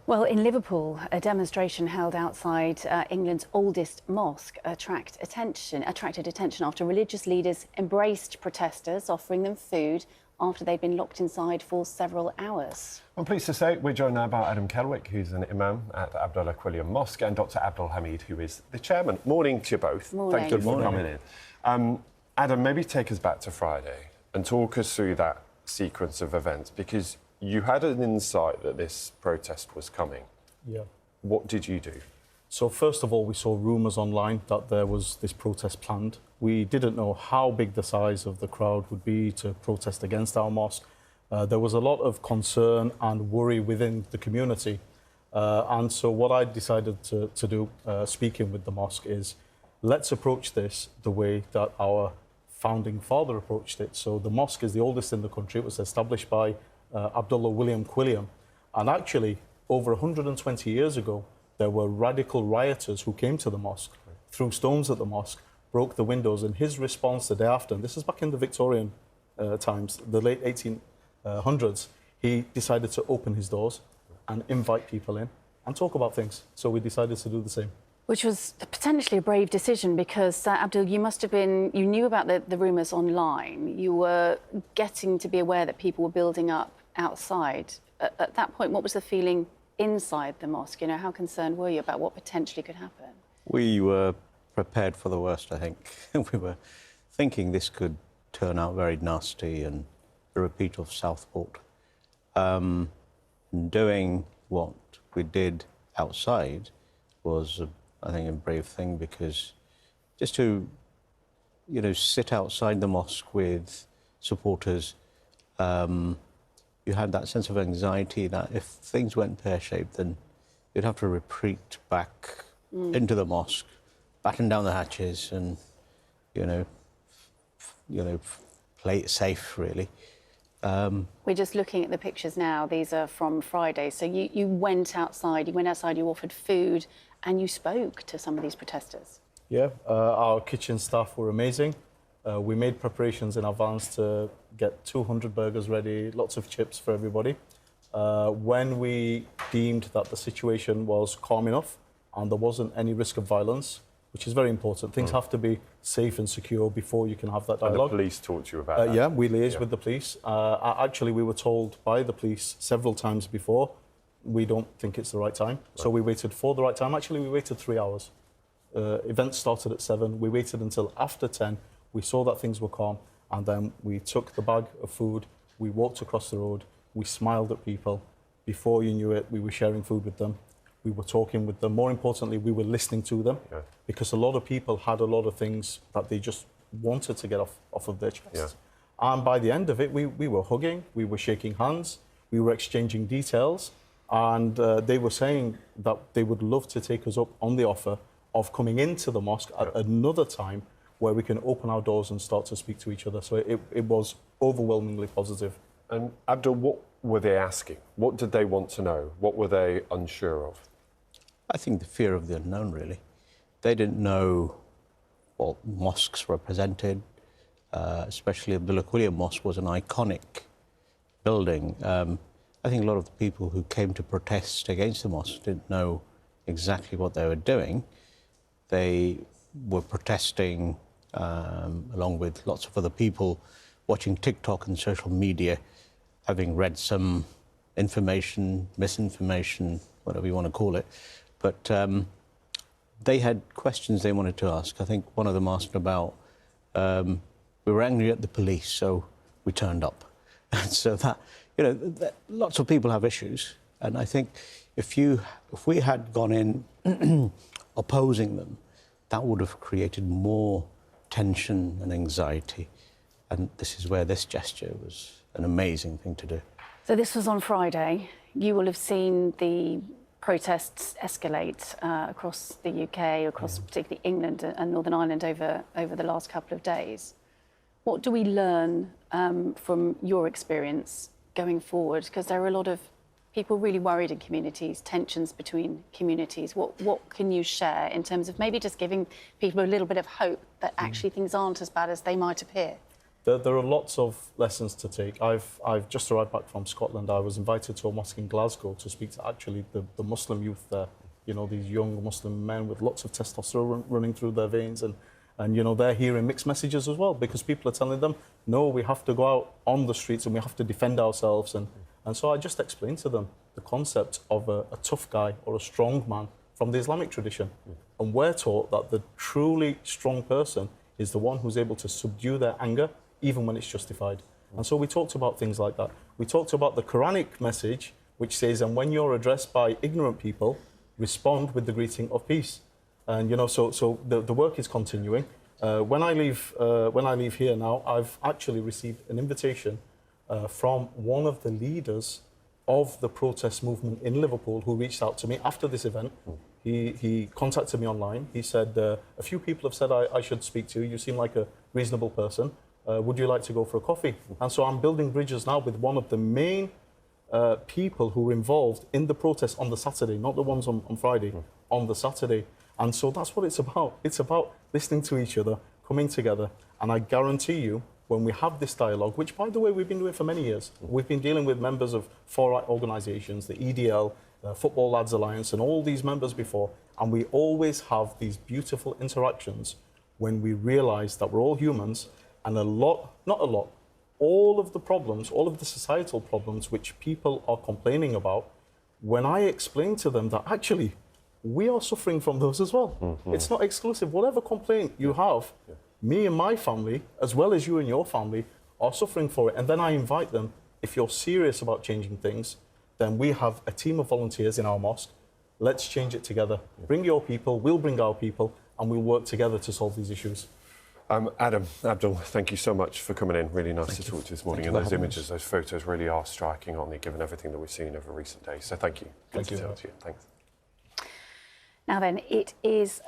Well, in Liverpool, a demonstration held outside England's oldest mosque attracted attention after religious leaders embraced protesters, offering them food after they'd been locked inside for several hours. I'm pleased to say we're joined now by Adam Kelwick, who's an imam at the Liverpool Mosque, and Dr. Abdul Hamid, who is the chairman. Morning to you both. Morning. Thank you for coming in. Adam, maybe take us back to Friday and talk us through that sequence of events, because you had an insight that this protest was coming. Yeah. What did you do? So first of all, we saw rumours online that there was this protest planned. We didn't know how big the size of the crowd would be to protest against our mosque. There was a lot of concern and worry within the community. And so what I decided to do, speaking with the mosque, is let's approach this the way that our founding father approached it. So the mosque is the oldest in the country. It was established by Abdullah William Quilliam. And actually, over 120 years ago, there were radical rioters who came to the mosque, threw stones at the mosque, broke the windows, and his response the day after, and this is back in the Victorian times, the late 1800s, he decided to open his doors and invite people in and talk about things. So we decided to do the same. Which was potentially a brave decision because, Abdul, you knew about the rumours online. You were getting to be aware that people were building up outside. At that point, what was the feeling inside the mosque? You know, how concerned were you about what potentially could happen? We were prepared for the worst, I think. We were thinking this could turn out very nasty and a repeat of Southport. Doing what we did outside was, I think, a brave thing, because just to, you know, sit outside the mosque with supporters, you had that sense of anxiety that if things went pear-shaped, then you'd have to retreat back into the mosque, batten down the hatches, and play it safe, really. We're just looking at the pictures now. These are from Friday. So you went outside. You offered food, and you spoke to some of these protesters. Yeah, our kitchen staff were amazing. We made preparations in advance to get 200 burgers ready, lots of chips for everybody. When we deemed that the situation was calm enough and there wasn't any risk of violence, which is very important, things have to be safe and secure before you can have that dialogue. And the police talked to you about that? Yeah, we liaised with the police. Actually, we were told by the police several times before, we don't think it's the right time. Right. So we waited for the right time. Actually, we waited 3 hours. Events started at 7. We waited until after 10. We saw that things were calm, and then we took the bag of food, we walked across the road, we smiled at people. Before you knew it, we were sharing food with them. We were talking with them. More importantly, we were listening to them, because a lot of people had a lot of things that they just wanted to get off of their chests. Yeah. And by the end of it, we were hugging, we were shaking hands, we were exchanging details, and they were saying that they would love to take us up on the offer of coming into the mosque at another time where we can open our doors and start to speak to each other. So it was overwhelmingly positive. And Abdul, what were they asking? What did they want to know? What were they unsure of? I think the fear of the unknown, really. They didn't know what mosques represented, especially the Liverpool Mosque was an iconic building. I think a lot of the people who came to protest against the mosque didn't know exactly what they were doing. They were protesting along with lots of other people, watching TikTok and social media, having read some information, misinformation, whatever you want to call it. But they had questions they wanted to ask. I think one of them asked about, we were angry at the police, so we turned up. And so that, lots of people have issues. And I think if we had gone in opposing them, that would have created more tension and anxiety. And this is where this gesture was an amazing thing to do. So this was on Friday. You will have seen the protests escalate across the UK, across particularly England and Northern Ireland over the last couple of days. What do we learn from your experience going forward? Because there are a lot of people really worried in communities, tensions between communities. What can you share in terms of maybe just giving people a little bit of hope that actually things aren't as bad as they might appear? There are lots of lessons to take. I've just arrived back from Scotland. I was invited to a mosque in Glasgow to speak to actually the Muslim youth there. You know, these young Muslim men with lots of testosterone running through their veins, and you know, they're hearing mixed messages as well, because people are telling them, no, we have to go out on the streets and we have to defend ourselves. And so I just explained to them the concept of a tough guy or a strong man from the Islamic tradition. And we're taught that the truly strong person is the one who's able to subdue their anger, even when it's justified. And so we talked about things like that. We talked about the Quranic message, which says, and when you're addressed by ignorant people, respond with the greeting of peace. And you know, so the work is continuing. When I leave here now, I've actually received an invitation from one of the leaders of the protest movement in Liverpool, who reached out to me after this event. He contacted me online. He said, a few people have said I should speak to you. You seem like a reasonable person. Would you like to go for a coffee? And so I'm building bridges now with one of the main people who were involved in the protest on the Saturday, not the ones on Friday, on the Saturday. And so that's what it's about. It's about listening to each other, coming together. And I guarantee you, when we have this dialogue, which, by the way, we've been doing for many years, we've been dealing with members of far-right organisations, the EDL, Football Lads Alliance, and all these members before, and we always have these beautiful interactions when we realise that we're all humans, and all of the problems, all of the societal problems which people are complaining about, when I explain to them that actually we are suffering from those as well. It's not exclusive. Whatever complaint you have, me and my family, as well as you and your family, are suffering for it. And then I invite them, if you're serious about changing things, then we have a team of volunteers in our mosque. Let's change it together. Bring your people, we'll bring our people, and we'll work together to solve these issues. Adam, Abdul, thank you so much for coming in. Really nice to talk to you this morning. And those images, those photos really are striking, aren't they, given everything that we've seen over recent days. So thank you. Good to talk to you. Thanks. Now then, it is...